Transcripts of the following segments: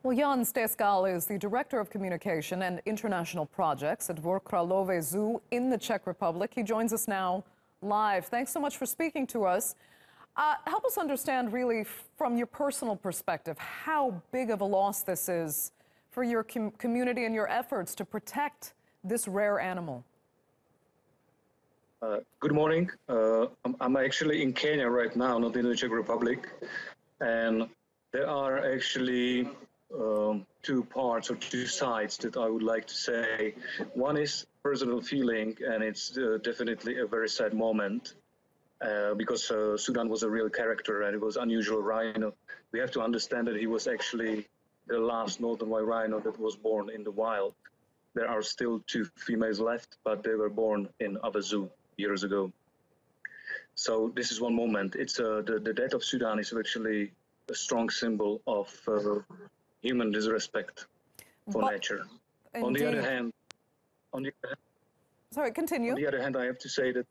Well, Jan Stejskal is the Director of Communication and International Projects at Dvur Kralove Zoo in the Czech Republic. He joins us now live. Thanks so much for speaking to us. Help us understand, really, from your personal perspective, how big of a loss this is for your community and your efforts to protect this rare animal. Good morning. I'm actually in Kenya right now, not in the Czech Republic. And there are actually two parts or two sides that I would like to say. One is personal feeling, and it's definitely a very sad moment because Sudan was a real character and it was unusual rhino. We have to understand that he was actually the last northern white rhino that was born in the wild. There are still two females left, but they were born in our zoo years ago. So this is one moment. It's the death of Sudan is actually a strong symbol of human disrespect for nature. Indeed. On the other hand, sorry, continue. On the other hand, I have to say that.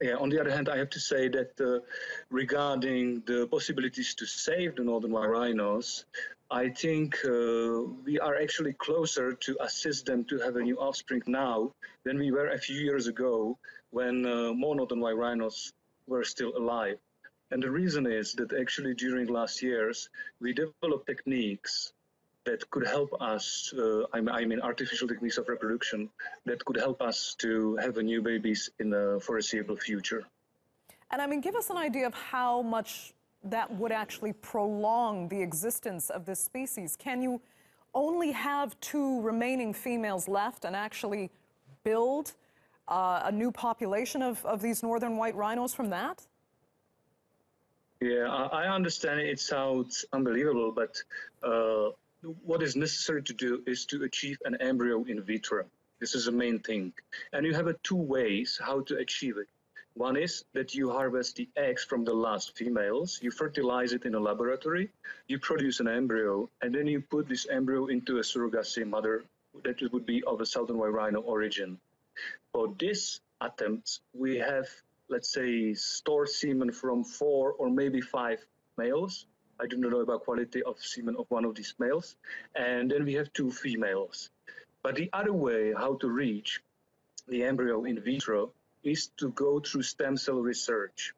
Yeah, on the other hand, I have to say that regarding the possibilities to save the northern white rhinos, I think we are actually closer to assist them to have a new offspring now than we were a few years ago when more northern white rhinos were still alive. And the reason is that actually during last years, we developed techniques that could help us, I mean artificial techniques of reproduction, that could help us to have a new babies in the foreseeable future. And I mean, give us an idea of how much that would actually prolong the existence of this species. Can you only have two remaining females left and actually build a new population of these northern white rhinos from that? Yeah, I understand it sounds unbelievable, but what is necessary to do is to achieve an embryo in vitro. This is the main thing. And you have two ways how to achieve it. One is that you harvest the eggs from the last females, you fertilize it in a laboratory, you produce an embryo, and then you put this embryo into a surrogacy mother that would be of a southern white rhino origin. For this attempt, we have, let's say, stored semen from 4 or maybe 5 males. I do not know about quality of semen of one of these males. And then we have 2 females. But the other way how to reach the embryo in vitro is to go through stem cell research.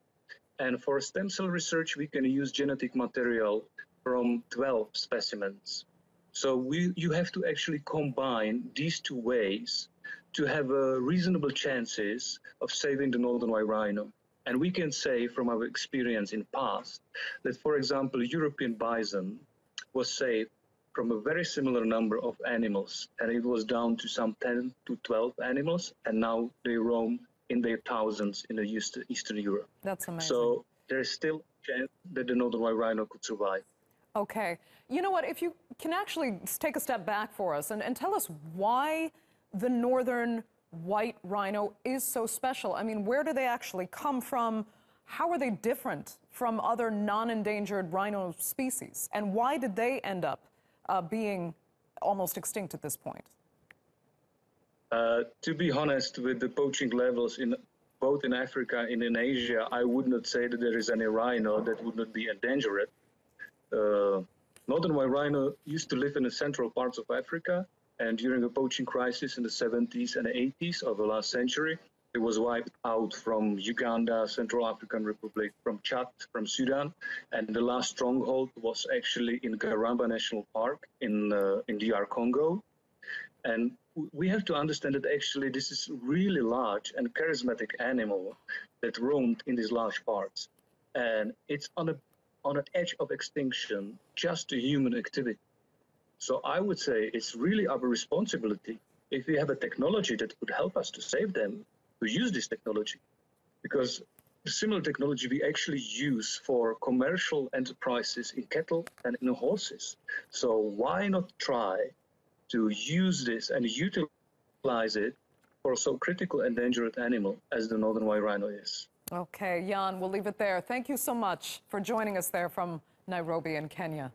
And for stem cell research, we can use genetic material from 12 specimens. So you have to actually combine these 2 ways to have reasonable chances of saving the northern white rhino. And we can say from our experience in past that, for example, European bison was saved from a very similar number of animals, and it was down to some 10 to 12 animals, and now they roam in their thousands in the Eastern Europe. That's amazing. So there is still a chance that the northern white rhino could survive. Okay. You know what, if you can actually take a step back for us and tell us why the northern white rhino is so special. I mean, where do they actually come from? How are they different from other non-endangered rhino species? And why did they end up being almost extinct at this point? To be honest, with the poaching levels in both in Africa and in Asia, I would not say that there is any rhino that would not be endangered. Northern white rhino used to live in the central parts of Africa. And during the poaching crisis in the 70s and 80s of the last century, it was wiped out from Uganda, Central African Republic, from Chad, from Sudan. And the last stronghold was actually in Garamba National Park in DR Congo. And we have to understand that actually this is really large and charismatic animal that roamed in these large parts. And it's on an edge of extinction, just a human activity. So I would say it's really our responsibility, if we have a technology that could help us to save them, to use this technology. Because the similar technology we actually use for commercial enterprises in cattle and in horses. So why not try to use this and utilize it for a so critical endangered animal as the northern white rhino is? Okay, Jan, we'll leave it there. Thank you so much for joining us there from Nairobi in Kenya.